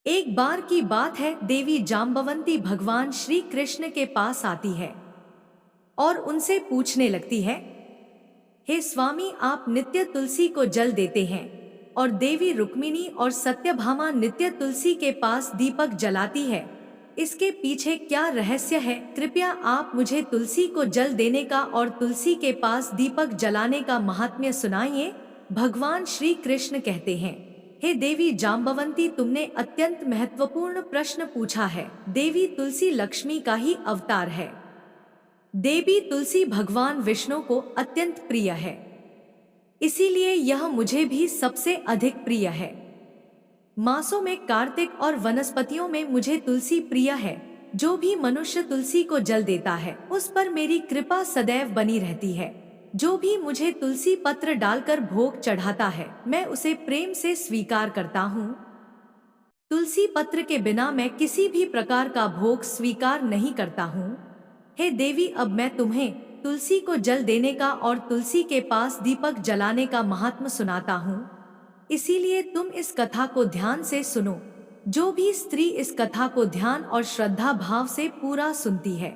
एक बार की बात है, देवी जाम्बवंती भगवान श्री कृष्ण के पास आती है और उनसे पूछने लगती है, हे स्वामी, आप नित्य तुलसी को जल देते हैं और देवी रुक्मिणी और सत्यभामा नित्य तुलसी के पास दीपक जलाती है। इसके पीछे क्या रहस्य है? कृपया आप मुझे तुलसी को जल देने का और तुलसी के पास दीपक जलाने का महात्म्य सुनाइए। भगवान श्री कृष्ण कहते हैं, हे देवी जाम्बवंती, तुमने अत्यंत महत्वपूर्ण प्रश्न पूछा है। देवी तुलसी लक्ष्मी का ही अवतार है। देवी तुलसी भगवान विष्णु को अत्यंत प्रिय है, इसीलिए यह मुझे भी सबसे अधिक प्रिय है। मासों में कार्तिक और वनस्पतियों में मुझे तुलसी प्रिय है। जो भी मनुष्य तुलसी को जल देता है उस पर मेरी कृपा सदैव बनी रहती है। जो भी मुझे तुलसी पत्र डालकर भोग चढ़ाता है मैं उसे प्रेम से स्वीकार करता हूँ। तुलसी पत्र के बिना मैं किसी भी प्रकार का भोग स्वीकार नहीं करता हूँ। हे देवी, अब मैं तुम्हें तुलसी को जल देने का और तुलसी के पास दीपक जलाने का महात्म सुनाता हूँ। इसीलिए तुम इस कथा को ध्यान से सुनो। जो भी स्त्री इस कथा को ध्यान और श्रद्धा भाव से पूरा सुनती है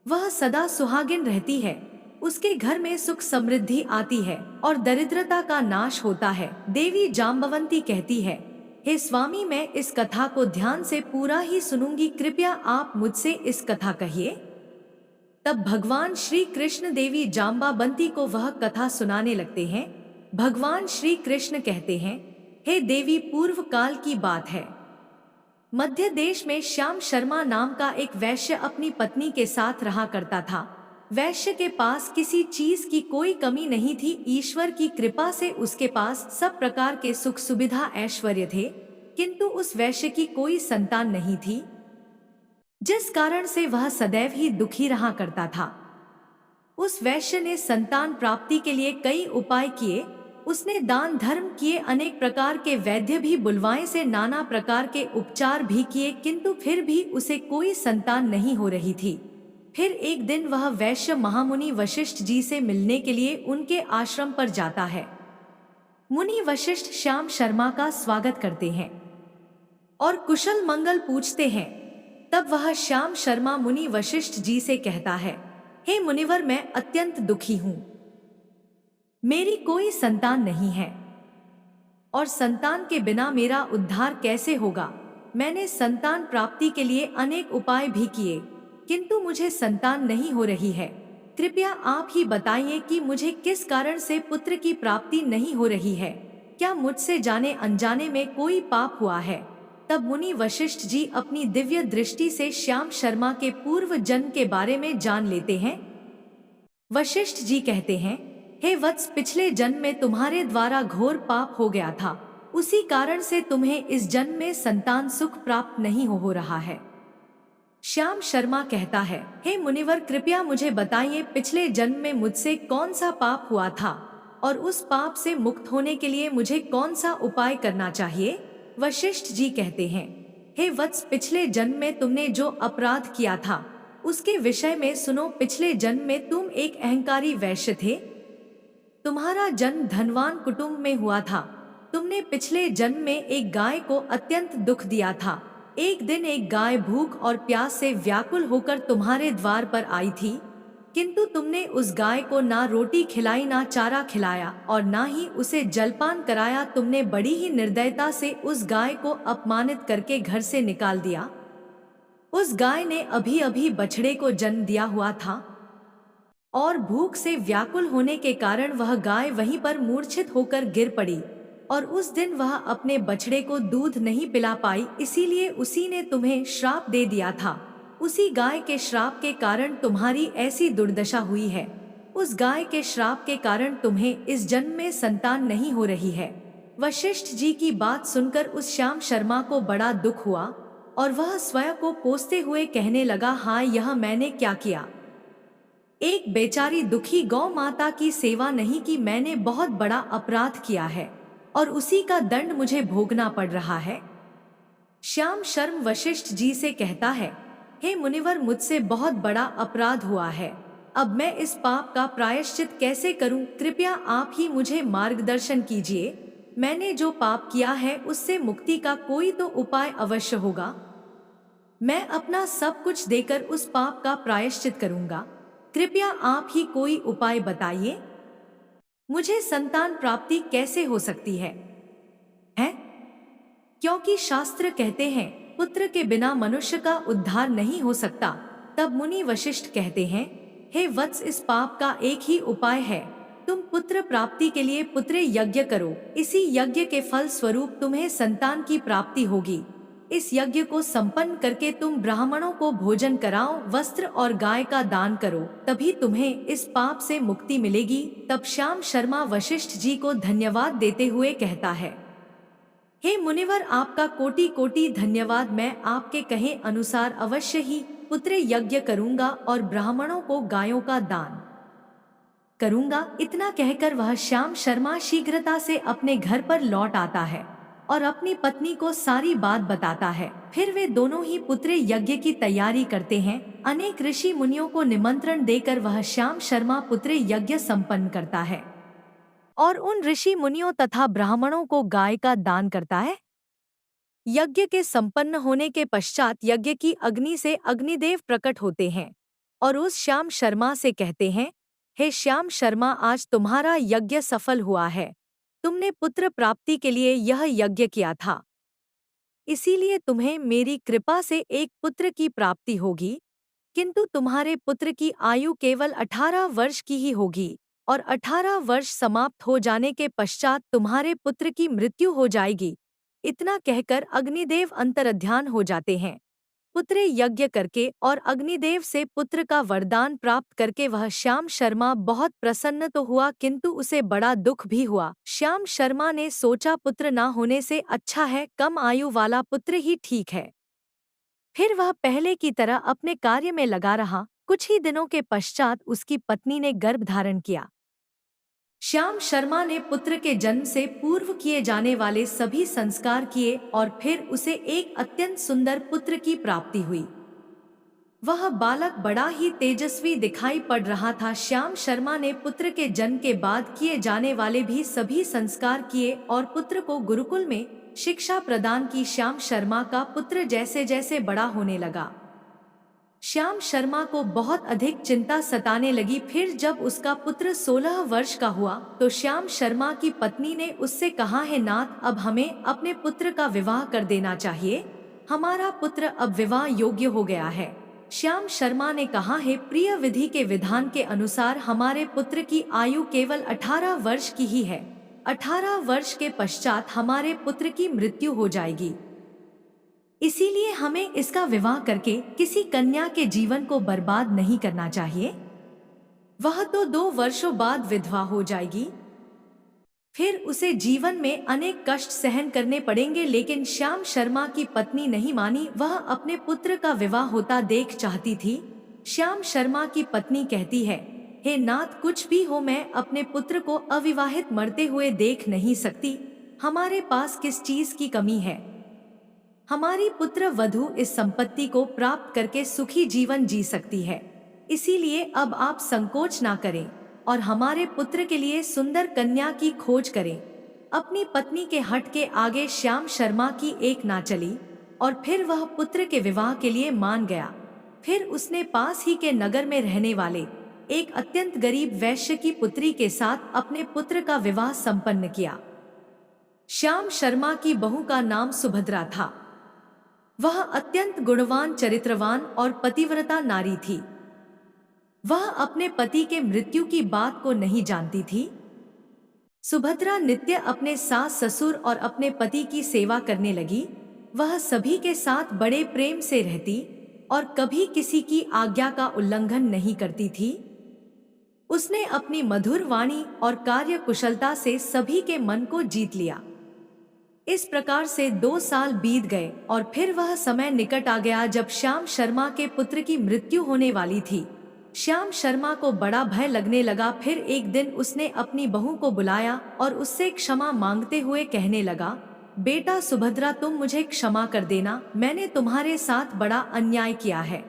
वह सदा सुहागिन रहती है। उसके घर में सुख समृद्धि आती है और दरिद्रता का नाश होता है। देवी जाम्बवंती कहती है, हे स्वामी, मैं इस कथा को ध्यान से पूरा ही सुनूंगी। कृपया आप मुझसे इस कथा कहिए। तब भगवान श्री कृष्ण देवी जाम्बावंती को वह कथा सुनाने लगते हैं। भगवान श्री कृष्ण कहते हैं, हे देवी, पूर्व काल की बात है। मध्य देश में श्याम शर्मा नाम का एक वैश्य अपनी पत्नी के साथ रहा करता था। वैश्य के पास किसी चीज की कोई कमी नहीं थी। ईश्वर की कृपा से उसके पास सब प्रकार के सुख सुविधा ऐश्वर्य थे, किंतु उस वैश्य की कोई संतान नहीं थी, जिस कारण से वह सदैव ही दुखी रहा करता था। उस वैश्य ने संतान प्राप्ति के लिए कई उपाय किए। उसने दान धर्म किए, अनेक प्रकार के वैद्य भी बुलवाए, से नाना प्रकार के उपचार भी किए, किंतु फिर भी उसे कोई संतान नहीं हो रही थी। फिर एक दिन वह वैश्य महामुनि वशिष्ठ जी से मिलने के लिए उनके आश्रम पर जाता है। मुनि वशिष्ठ श्याम शर्मा का स्वागत करते हैं और कुशल मंगल पूछते हैं। तब वह श्याम शर्मा मुनि वशिष्ठ जी से कहता है, हे मुनिवर, मैं अत्यंत दुखी हूं। मेरी कोई संतान नहीं है और संतान के बिना मेरा उद्धार कैसे होगा? मैंने संतान प्राप्ति के लिए अनेक उपाय भी किए, किंतु मुझे संतान नहीं हो रही है। कृपया आप ही बताइए कि मुझे किस कारण से पुत्र की प्राप्ति नहीं हो रही है। क्या मुझसे जाने अनजाने में कोई पाप हुआ है? तब मुनि वशिष्ठ जी अपनी दिव्य दृष्टि से श्याम शर्मा के पूर्व जन्म के बारे में जान लेते हैं। वशिष्ठ जी कहते हैं, हे वत्स, पिछले जन्म में तुम्हारे द्वारा घोर पाप हो गया था, उसी कारण से तुम्हें इस जन्म में संतान सुख प्राप्त नहीं हो रहा है। श्याम शर्मा कहता है, हे मुनिवर, कृपया मुझे बताइए, पिछले जन्म में मुझसे कौन सा पाप हुआ था और उस पाप से मुक्त होने के लिए मुझे कौन सा उपाय करना चाहिए? वशिष्ठ जी कहते हैं, हे वत्स, पिछले जन्म में तुमने जो अपराध किया था उसके विषय में सुनो। पिछले जन्म में तुम एक अहंकारी वैश्य थे। तुम्हारा जन्म धनवान कुटुंब में हुआ था। तुमने पिछले जन्म में एक गाय को अत्यंत दुख दिया था। एक दिन एक गाय भूख और प्यास से व्याकुल होकर तुम्हारे द्वार पर आई थी, किंतु तुमने उस गाय को ना रोटी खिलाई, ना चारा खिलाया और ना ही उसे जलपान कराया। तुमने बड़ी ही निर्दयता से उस गाय को अपमानित करके घर से निकाल दिया। उस गाय ने अभी अभी बछड़े को जन्म दिया हुआ था और भूख से व्याकुल होने के कारण वह गाय वहीं पर मूर्छित होकर गिर पड़ी और उस दिन वह अपने बछड़े को दूध नहीं पिला पाई, इसीलिए उसी ने तुम्हें श्राप दे दिया था। उसी गाय के श्राप के कारण तुम्हारी ऐसी दुर्दशा हुई है। उस गाय के श्राप के कारण तुम्हें इस जन्म में संतान नहीं हो रही है। वशिष्ठ जी की बात सुनकर उस श्याम शर्मा को बड़ा दुख हुआ और वह स्वयं को कोसते हुए कहने लगा, हाय, यह मैंने क्या किया? एक बेचारी दुखी गौ माता की सेवा नहीं की। मैंने बहुत बड़ा अपराध किया है और उसी का दंड मुझे भोगना पड़ रहा है। श्याम शर्म वशिष्ठ जी से कहता है, हे मुनिवर, मुझसे बहुत बड़ा अपराध हुआ है। अब मैं इस पाप का प्रायश्चित कैसे करूं? कृपया आप ही मुझे मार्गदर्शन कीजिए। मैंने जो पाप किया है उससे मुक्ति का कोई तो उपाय अवश्य होगा। मैं अपना सब कुछ देकर उस पाप का प्रायश्चित करूंगा। कृपया आप ही कोई उपाय बताइए। मुझे संतान प्राप्ति कैसे हो सकती है? क्योंकि शास्त्र कहते हैं पुत्र के बिना मनुष्य का उद्धार नहीं हो सकता। तब मुनि वशिष्ठ कहते हैं, हे वत्स, इस पाप का एक ही उपाय है। तुम पुत्र प्राप्ति के लिए पुत्र यज्ञ करो। इसी यज्ञ के फल स्वरूप तुम्हें संतान की प्राप्ति होगी। इस यज्ञ को संपन्न करके तुम ब्राह्मणों को भोजन कराओ, वस्त्र और गाय का दान करो, तभी तुम्हें इस पाप से मुक्ति मिलेगी। तब श्याम शर्मा वशिष्ठ जी को धन्यवाद देते हुए कहता है, हे मुनिवर, आपका कोटि कोटि धन्यवाद। मैं आपके कहे अनुसार अवश्य ही पुत्र यज्ञ करूंगा और ब्राह्मणों को गायों का दान करूंगा। इतना कहकर वह श्याम शर्मा शीघ्रता से अपने घर पर लौट आता है और अपनी पत्नी को सारी बात बताता है। फिर वे दोनों ही पुत्र यज्ञ की तैयारी करते हैं। अनेक ऋषि मुनियों को निमंत्रण देकर वह श्याम शर्मा पुत्र यज्ञ संपन्न करता है और उन ऋषि मुनियों तथा ब्राह्मणों को गाय का दान करता है। यज्ञ के संपन्न होने के पश्चात यज्ञ की अग्नि से अग्निदेव प्रकट होते हैं और उस श्याम शर्मा से कहते हैं, हे श्याम शर्मा, आज तुम्हारा यज्ञ सफल हुआ है। तुमने पुत्र प्राप्ति के लिए यह यज्ञ किया था, इसीलिए तुम्हें मेरी कृपा से एक पुत्र की प्राप्ति होगी। किंतु तुम्हारे पुत्र की आयु केवल 18 वर्ष की ही होगी और 18 वर्ष समाप्त हो जाने के पश्चात तुम्हारे पुत्र की मृत्यु हो जाएगी। इतना कहकर अग्निदेव अंतर्ध्यान हो जाते हैं। पुत्र यज्ञ करके और अग्निदेव से पुत्र का वरदान प्राप्त करके वह श्याम शर्मा बहुत प्रसन्न तो हुआ, किंतु उसे बड़ा दुख भी हुआ। श्याम शर्मा ने सोचा, पुत्र ना होने से अच्छा है कम आयु वाला पुत्र ही ठीक है। फिर वह पहले की तरह अपने कार्य में लगा रहा। कुछ ही दिनों के पश्चात उसकी पत्नी ने गर्भ धारण किया। श्याम शर्मा ने पुत्र के जन्म से पूर्व किए जाने वाले सभी संस्कार किए और फिर उसे एक अत्यंत सुंदर पुत्र की प्राप्ति हुई। वह बालक बड़ा ही तेजस्वी दिखाई पड़ रहा था। श्याम शर्मा ने पुत्र के जन्म के बाद किए जाने वाले भी सभी संस्कार किए और पुत्र को गुरुकुल में शिक्षा प्रदान की। श्याम शर्मा का पुत्र जैसे जैसे बड़ा होने लगा, श्याम शर्मा को बहुत अधिक चिंता सताने लगी। फिर जब उसका पुत्र 16 वर्ष का हुआ तो श्याम शर्मा की पत्नी ने उससे कहा, है नाथ, अब हमें अपने पुत्र का विवाह कर देना चाहिए। हमारा पुत्र अब विवाह योग्य हो गया है। श्याम शर्मा ने कहा, है प्रिय, विधि के विधान के अनुसार हमारे पुत्र की आयु केवल 18 वर्ष की ही है। 18 वर्ष के पश्चात हमारे पुत्र की मृत्यु हो जाएगी, इसीलिए हमें इसका विवाह करके किसी कन्या के जीवन को बर्बाद नहीं करना चाहिए। वह तो 2 वर्षों बाद विधवा हो जाएगी, फिर उसे जीवन में अनेक कष्ट सहन करने पड़ेंगे। लेकिन श्याम शर्मा की पत्नी नहीं मानी, वह अपने पुत्र का विवाह होता देख चाहती थी। श्याम शर्मा की पत्नी कहती है, हे नाथ, कुछ भी हो, मैं अपने पुत्र को अविवाहित मरते हुए देख नहीं सकती। हमारे पास किस चीज की कमी है? हमारी पुत्र वधू इस संपत्ति को प्राप्त करके सुखी जीवन जी सकती है। इसीलिए अब आप संकोच ना करें और हमारे पुत्र के लिए सुंदर कन्या की खोज करें। अपनी पत्नी के हट के आगे श्याम शर्मा की एक ना चली और फिर वह पुत्र के विवाह के लिए मान गया। फिर उसने पास ही के नगर में रहने वाले एक अत्यंत गरीब वैश्य की पुत्री के साथ अपने पुत्र का विवाह संपन्न किया। श्याम शर्मा की बहू का नाम सुभद्रा था। वह अत्यंत गुणवान, चरित्रवान और पतिव्रता नारी थी। वह अपने पति के मृत्यु की बात को नहीं जानती थी। सुभद्रा नित्य अपने सास ससुर और अपने पति की सेवा करने लगी। वह सभी के साथ बड़े प्रेम से रहती और कभी किसी की आज्ञा का उल्लंघन नहीं करती थी। उसने अपनी मधुर वाणी और कार्य कुशलता से सभी के मन को जीत लिया। इस प्रकार से 2 साल बीत गए और फिर वह समय निकट आ गया जब श्याम शर्मा के पुत्र की मृत्यु होने वाली थी। श्याम शर्मा को बड़ा भय लगने लगा। फिर एक दिन उसने अपनी बहू को बुलाया और उससे क्षमा मांगते हुए कहने लगा, बेटा सुभद्रा, तुम मुझे क्षमा कर देना, मैंने तुम्हारे साथ बड़ा अन्याय किया है।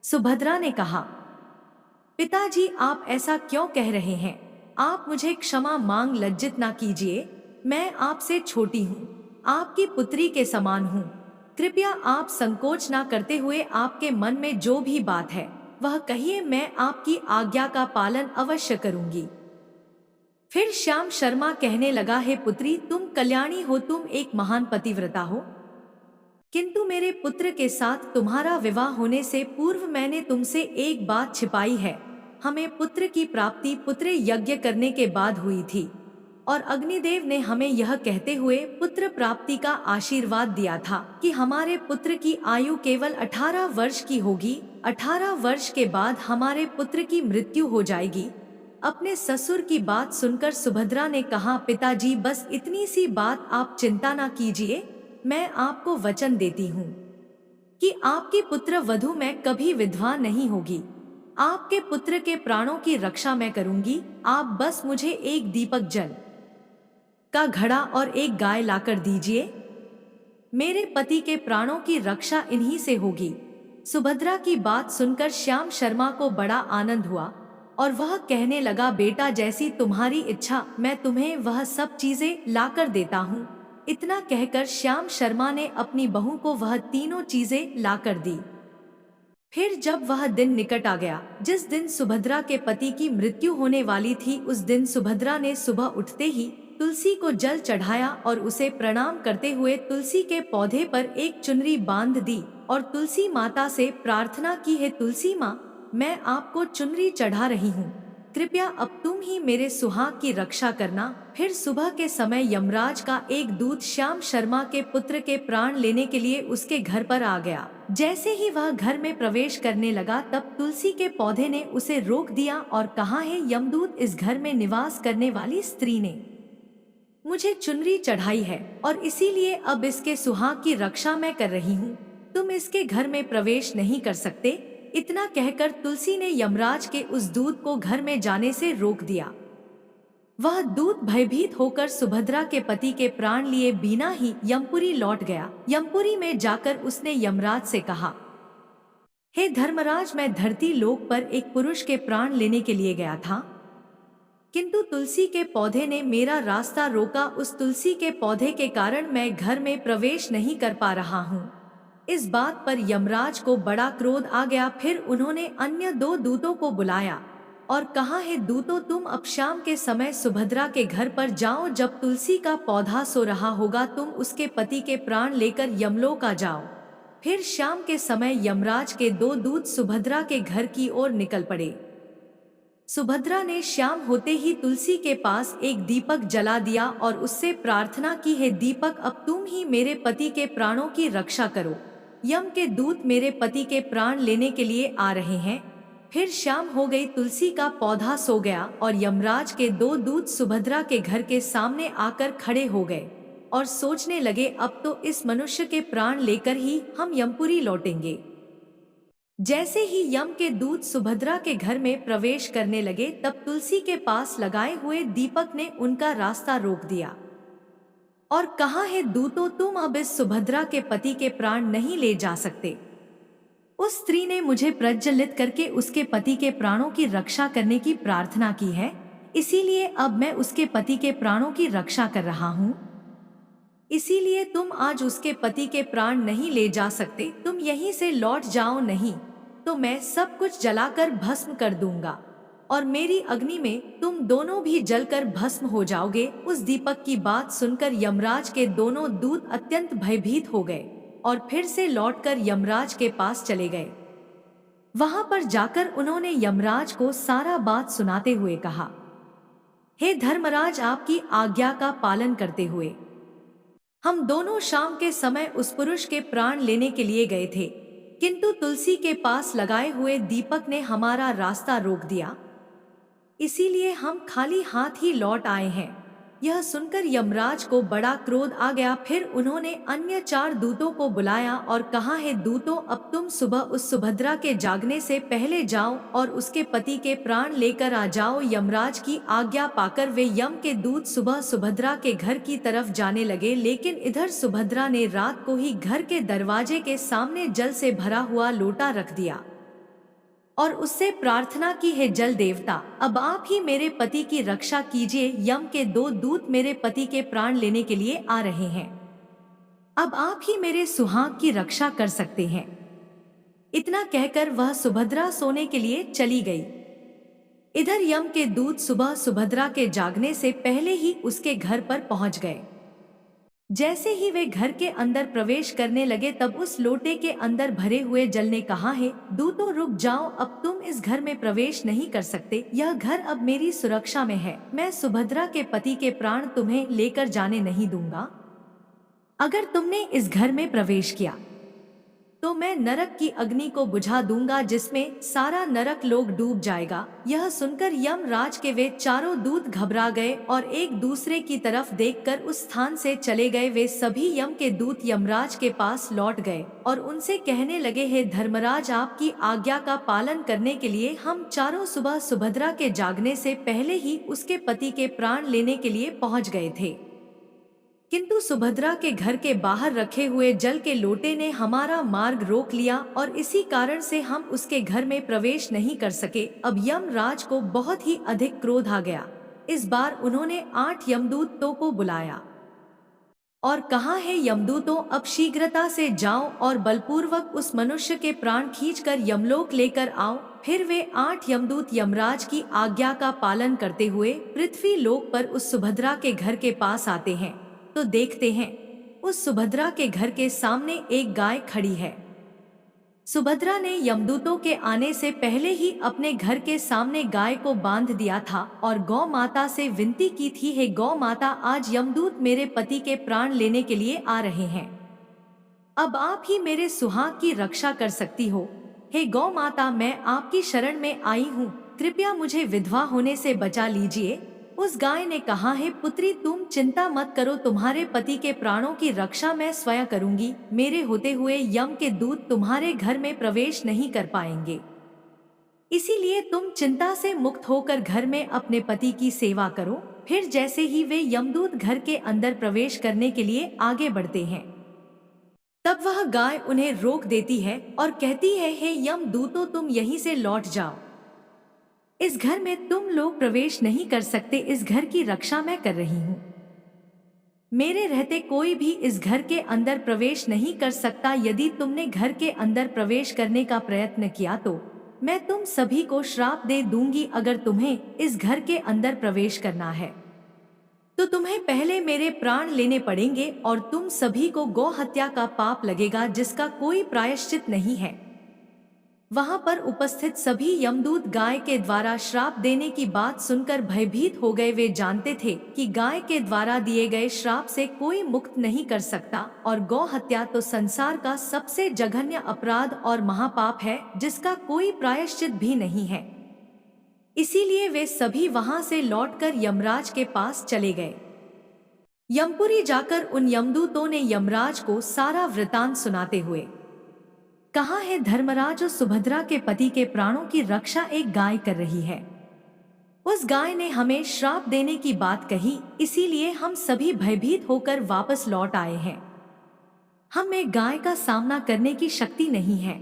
सुभद्रा ने कहा, पिताजी, आप ऐसा क्यों कह रहे हैं? आप मुझे क्षमा मांग लज्जित ना कीजिए। मैं आपसे छोटी हूँ, आपकी पुत्री के समान हूँ। कृपया आप संकोच ना करते हुए आपके मन में जो भी बात है वह कहिए, मैं आपकी आज्ञा का पालन अवश्य करूंगी। फिर श्याम शर्मा कहने लगा, हे पुत्री, तुम कल्याणी हो, तुम एक महान पतिव्रता हो, किंतु मेरे पुत्र के साथ तुम्हारा विवाह होने से पूर्व मैंने तुमसे एक बात छिपाई है। हमें पुत्र की प्राप्ति पुत्र यज्ञ करने के बाद हुई थी, और अग्निदेव ने हमें यह कहते हुए पुत्र प्राप्ति का आशीर्वाद दिया था कि हमारे पुत्र की आयु केवल 18 वर्ष की होगी। 18 वर्ष के बाद हमारे पुत्र की मृत्यु हो जाएगी। अपने ससुर की बात सुनकर सुभद्रा ने कहा, पिताजी, बस इतनी सी बात आप चिंता ना कीजिए। मैं आपको वचन देती हूँ कि आपकी पुत्र वधू में कभी विधवा नहीं होगी। आपके पुत्र के प्राणों की रक्षा मैं करूंगी। आप बस मुझे एक दीपक जल का घड़ा और एक गाय लाकर दीजिए। मेरे पति के प्राणों की रक्षा इन्हीं से होगी। सुभद्रा की बात सुनकर श्याम शर्मा को बड़ा आनंद हुआ और वह कहने लगा, बेटा, जैसी तुम्हारी इच्छा, मैं तुम्हें वह सब चीजें लाकर देता हूँ। इतना कहकर श्याम शर्मा ने अपनी बहू को वह तीनों चीजें लाकर दी। फिर जब वह दिन निकट आ गया जिस दिन सुभद्रा के पति की मृत्यु होने वाली थी, उस दिन सुभद्रा ने सुबह उठते ही तुलसी को जल चढ़ाया और उसे प्रणाम करते हुए तुलसी के पौधे पर एक चुनरी बांध दी और तुलसी माता से प्रार्थना की, है तुलसी माँ, मैं आपको चुनरी चढ़ा रही हूँ, कृपया अब तुम ही मेरे सुहाग की रक्षा करना। फिर सुबह के समय यमराज का एक दूत श्याम शर्मा के पुत्र के प्राण लेने के लिए उसके घर पर आ गया। जैसे ही वह घर में प्रवेश करने लगा तब तुलसी के पौधे ने उसे रोक दिया और कहा, है यमदूत, इस घर में निवास करने वाली स्त्री ने मुझे चुनरी चढ़ाई है और इसीलिए अब इसके सुहाग की रक्षा मैं कर रही हूँ। तुम इसके घर में प्रवेश नहीं कर सकते। इतना कहकर तुलसी ने यमराज के उस दूत को घर में जाने से रोक दिया। वह दूत भयभीत होकर सुभद्रा के पति के प्राण लिए बिना ही यमपुरी लौट गया। यमपुरी में जाकर उसने यमराज से कहा, हे धर्मराज, मैं धरती लोक पर एक पुरुष के प्राण लेने के लिए गया था, किंतु तुलसी के पौधे ने मेरा रास्ता रोका। उस तुलसी के पौधे के कारण मैं घर में प्रवेश नहीं कर पा रहा हूँ। इस बात पर यमराज को बड़ा क्रोध आ गया। फिर उन्होंने अन्य दो दूतों को बुलाया और कहा, है दूतों, तुम अब शाम के समय सुभद्रा के घर पर जाओ। जब तुलसी का पौधा सो रहा होगा तुम उसके पति के प्राण लेकर यमलोक आ जाओ। फिर शाम के समय यमराज के दो दूत सुभद्रा के घर की ओर निकल पड़े। सुभद्रा ने शाम होते ही तुलसी के पास एक दीपक जला दिया और उससे प्रार्थना की, है दीपक, अब तुम ही मेरे पति के प्राणों की रक्षा करो। यम के दूत मेरे पति के प्राण लेने के लिए आ रहे हैं। फिर शाम हो गई, तुलसी का पौधा सो गया और यमराज के दो दूत सुभद्रा के घर के सामने आकर खड़े हो गए और सोचने लगे, अब तो इस मनुष्य के प्राण लेकर ही हम यमपुरी लौटेंगे। जैसे ही यम के दूत सुभद्रा के घर में प्रवेश करने लगे तब तुलसी के पास लगाए हुए दीपक ने उनका रास्ता रोक दिया और कहा, है दूतों, तुम अब इस सुभद्रा के पति के प्राण नहीं ले जा सकते। उस स्त्री ने मुझे प्रज्वलित करके उसके पति के प्राणों की रक्षा करने की प्रार्थना की है, इसीलिए अब मैं उसके पति के प्राणों की रक्षा कर रहा हूँ। इसीलिए तुम आज उसके पति के प्राण नहीं ले जा सकते। तुम यहीं से लौट जाओ, नहीं तो मैं सब कुछ जलाकर भस्म कर दूंगा और मेरी अग्नि में तुम दोनों भी जलकर भस्म हो जाओगे। उस दीपक की बात सुनकर यमराज के दोनों दूत अत्यंत भयभीत हो गए और फिर से लौटकर यमराज के पास चले गए। वहां पर जाकर उन्होंने यमराज को सारा बात सुनाते हुए कहा, हे धर्मराज, आपकी आज्ञा का पालन करते हुए हम दोनों शाम के समय उस पुरुष के प्राण लेने के लिए गए थे, किंतु तुलसी के पास लगाए हुए दीपक ने हमारा रास्ता रोक दिया, इसीलिए हम खाली हाथ ही लौट आए हैं। यह सुनकर यमराज को बड़ा क्रोध आ गया। फिर उन्होंने अन्य 4 दूतों को बुलाया और कहा, है दूतों, अब तुम सुबह उस सुभद्रा के जागने से पहले जाओ और उसके पति के प्राण लेकर आ जाओ। यमराज की आज्ञा पाकर वे यम के दूत सुबह सुभद्रा के घर की तरफ जाने लगे, लेकिन इधर सुभद्रा ने रात को ही घर के दरवाजे के सामने जल से भरा हुआ लोटा रख दिया। और उससे प्रार्थना की, हे जल देवता, अब आप ही मेरे पति की रक्षा कीजिए। यम के 2 दूत मेरे पति के प्राण लेने के लिए आ रहे हैं। अब आप ही मेरे सुहाग की रक्षा कर सकते हैं। इतना कहकर वह सुभद्रा सोने के लिए चली गई। इधर यम के दूत सुबह सुभद्रा के जागने से पहले ही उसके घर पर पहुंच गए। जैसे ही वे घर के अंदर प्रवेश करने लगे तब उस लोटे के अंदर भरे हुए जल ने कहा, है दूतों रुक जाओ, अब तुम इस घर में प्रवेश नहीं कर सकते। यह घर अब मेरी सुरक्षा में है। मैं सुभद्रा के पति के प्राण तुम्हें लेकर जाने नहीं दूंगा। अगर तुमने इस घर में प्रवेश किया तो मैं नरक की अग्नि को बुझा दूंगा, जिसमें सारा नरक लोक डूब जाएगा। यह सुनकर यमराज के वे चारों दूत घबरा गए और एक दूसरे की तरफ देखकर उस स्थान से चले गए। वे सभी यम के दूत यमराज के पास लौट गए और उनसे कहने लगे, हे धर्मराज, आपकी आज्ञा का पालन करने के लिए हम चारों सुबह सुभद्रा के जागने से पहले ही उसके पति के प्राण लेने के लिए पहुंच गए थे, किंतु सुभद्रा के घर के बाहर रखे हुए जल के लोटे ने हमारा मार्ग रोक लिया और इसी कारण से हम उसके घर में प्रवेश नहीं कर सके। अब यमराज को बहुत ही अधिक क्रोध आ गया। इस बार उन्होंने 8 यमदूतों को बुलाया और कहा, है यमदूतों, अब शीघ्रता से जाओ और बलपूर्वक उस मनुष्य के प्राण खींचकर यमलोक लेकर आओ। फिर वे 8 यमदूत यमराज की आज्ञा का पालन करते हुए पृथ्वी लोक पर उस सुभद्रा के घर के पास आते हैं तो देखते हैं उस सुभद्रा के घर के सामने एक गाय खड़ी है। सुभद्रा ने यमदूतों के आने से पहले ही अपने घर के सामने गाय को बांध दिया था और गौ माता से विनती की थी, हे गौ माता, आज यमदूत मेरे पति के प्राण लेने के लिए आ रहे हैं। अब आप ही मेरे सुहाग की रक्षा कर सकती हो। हे गौ माता, मैं आपकी शरण में आई हूँ, कृपया मुझे विधवा होने से बचा लीजिए। उस गाय ने कहा, है पुत्री, तुम चिंता मत करो, तुम्हारे पति के प्राणों की रक्षा मैं स्वयं करूंगी। मेरे होते हुए यम के दूत तुम्हारे घर में प्रवेश नहीं कर पाएंगे, इसीलिए तुम चिंता से मुक्त होकर घर में अपने पति की सेवा करो। फिर जैसे ही वे यमदूत घर के अंदर प्रवेश करने के लिए आगे बढ़ते हैं तब वह गाय उन्हें रोक देती है और कहती है, हे यमदूतों, तुम यहीं से लौट जाओ, इस घर में तुम लोग प्रवेश नहीं कर सकते। इस घर की रक्षा मैं कर रही हूँ, मेरे रहते कोई भी इस घर के अंदर प्रवेश नहीं कर सकता। यदि तुमने घर के अंदर प्रवेश करने का प्रयत्न किया तो मैं तुम सभी को श्राप दे दूंगी। अगर तुम्हें इस घर के अंदर प्रवेश करना है तो तुम्हें पहले मेरे प्राण लेने पड़ेंगे और तुम सभी को गौ हत्या का पाप लगेगा, जिसका कोई प्रायश्चित नहीं है। वहां पर उपस्थित सभी यमदूत गाय के द्वारा श्राप देने की बात सुनकर भयभीत हो गए। वे जानते थे कि गाय के द्वारा दिए गए श्राप से कोई मुक्त नहीं कर सकता और गौ हत्या तो संसार का सबसे जघन्य अपराध और महापाप है, जिसका कोई प्रायश्चित भी नहीं है। इसीलिए वे सभी वहां से लौटकर यमराज के पास चले गए। यमपुरी जाकर उन यमदूतों ने यमराज को सारा वृतांत सुनाते हुए कहा, है धर्मराज, उस सुभद्रा के पति के प्राणों की रक्षा एक गाय कर रही है। उस गाय ने हमें श्राप देने की बात कही, इसीलिए हम सभी भयभीत होकर वापस लौट आए हैं। हमें गाय का सामना करने की शक्ति नहीं है।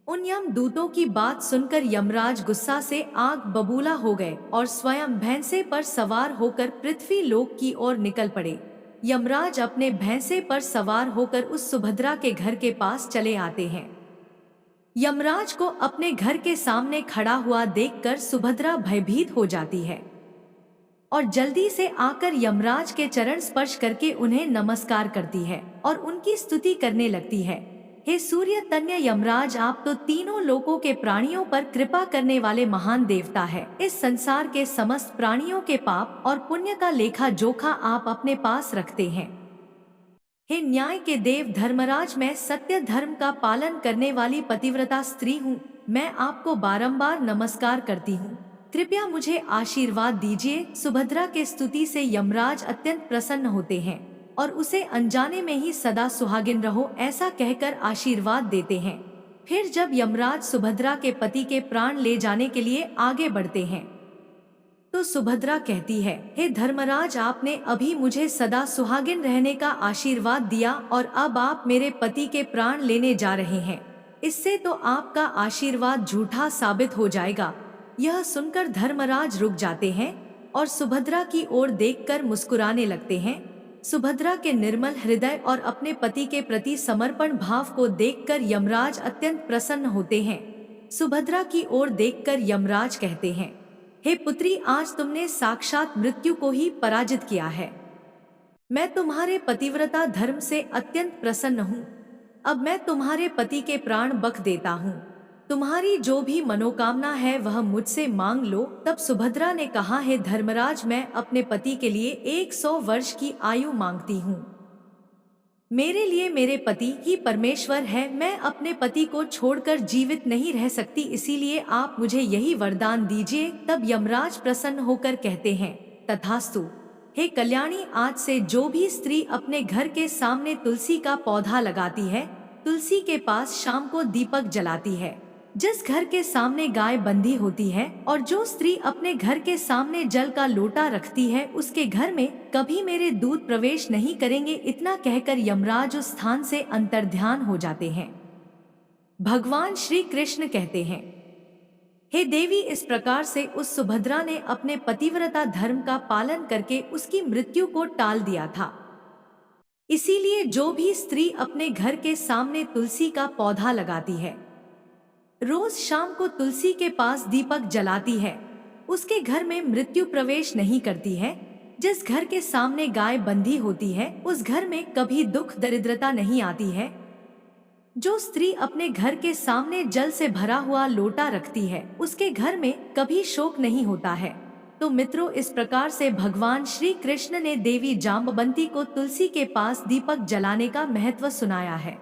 उन यमदूतों की बात सुनकर यमराज गुस्सा से आग बबूला हो गए और स्वयं भैंसे पर सवार होकर पृथ्वी लोक की ओर निकल पड़े। यमराज अपने भैंसे पर सवार होकर उस सुभद्रा के घर के पास चले आते हैं। यमराज को अपने घर के सामने खड़ा हुआ देखकर सुभद्रा भयभीत हो जाती है और जल्दी से आकर यमराज के चरण स्पर्श करके उन्हें नमस्कार करती है और उनकी स्तुति करने लगती है। हे सूर्य तन्य यमराज, आप तो तीनों लोकों के प्राणियों पर कृपा करने वाले महान देवता है। इस संसार के समस्त प्राणियों के पाप और पुण्य का लेखा जोखा आप अपने पास रखते हैं। हे न्याय के देव धर्मराज, मैं सत्य धर्म का पालन करने वाली पतिव्रता स्त्री हूँ। मैं आपको बारंबार नमस्कार करती हूँ, कृपया मुझे आशीर्वाद दीजिए। सुभद्रा के स्तुति से यमराज अत्यंत प्रसन्न होते हैं और उसे अनजाने में ही सदा सुहागिन रहो ऐसा कहकर आशीर्वाद देते हैं। फिर जब यमराज सुभद्रा के पति के प्राण ले जाने के लिए आगे बढ़ते हैं तो सुभद्रा कहती है, हे धर्मराज, आपने अभी मुझे सदा सुहागिन रहने का आशीर्वाद दिया और अब आप मेरे पति के प्राण लेने जा रहे हैं। इससे तो आपका आशीर्वाद झूठा साबित हो जाएगा। यह सुनकर धर्मराज रुक जाते हैं और सुभद्रा की ओर देखकर मुस्कुराने लगते हैं। सुभद्रा के निर्मल हृदय और अपने पति के प्रति समर्पण भाव को देखकर यमराज अत्यंत प्रसन्न होते हैं। सुभद्रा की ओर देखकर यमराज कहते हैं, हे पुत्री, आज तुमने साक्षात मृत्यु को ही पराजित किया है। मैं तुम्हारे पतिव्रता धर्म से अत्यंत प्रसन्न हूँ। अब मैं तुम्हारे पति के प्राण बख देता हूँ। तुम्हारी जो भी मनोकामना है वह मुझसे मांग लो। तब सुभद्रा ने कहा, हे धर्मराज, मैं अपने पति के लिए 100 वर्ष की आयु मांगती हूँ। मेरे लिए मेरे पति ही परमेश्वर है। मैं अपने पति को छोड़कर जीवित नहीं रह सकती, इसीलिए आप मुझे यही वरदान दीजिए। तब यमराज प्रसन्न होकर कहते हैं, तथास्तु। हे कल्याणी, आज से जो भी स्त्री अपने घर के सामने तुलसी का पौधा लगाती है, तुलसी के पास शाम को दीपक जलाती है, जिस घर के सामने गाय बंधी होती है और जो स्त्री अपने घर के सामने जल का लोटा रखती है, उसके घर में कभी मेरे दूत प्रवेश नहीं करेंगे। इतना कहकर यमराज उस स्थान से अंतर्ध्यान हो जाते हैं। भगवान श्री कृष्ण कहते हैं, हे देवी, इस प्रकार से उस सुभद्रा ने अपने पतिव्रता धर्म का पालन करके उसकी मृत्यु को टाल दिया था। इसीलिए जो भी स्त्री अपने घर के सामने तुलसी का पौधा लगाती है, रोज शाम को तुलसी के पास दीपक जलाती है, उसके घर में मृत्यु प्रवेश नहीं करती है। जिस घर के सामने गाय बंधी होती है, उस घर में कभी दुख दरिद्रता नहीं आती है। जो स्त्री अपने घर के सामने जल से भरा हुआ लोटा रखती है, उसके घर में कभी शोक नहीं होता है। तो मित्रों, इस प्रकार से भगवान श्री कृष्ण ने देवी जाम्बवंती को तुलसी के पास दीपक जलाने का महत्व सुनाया है।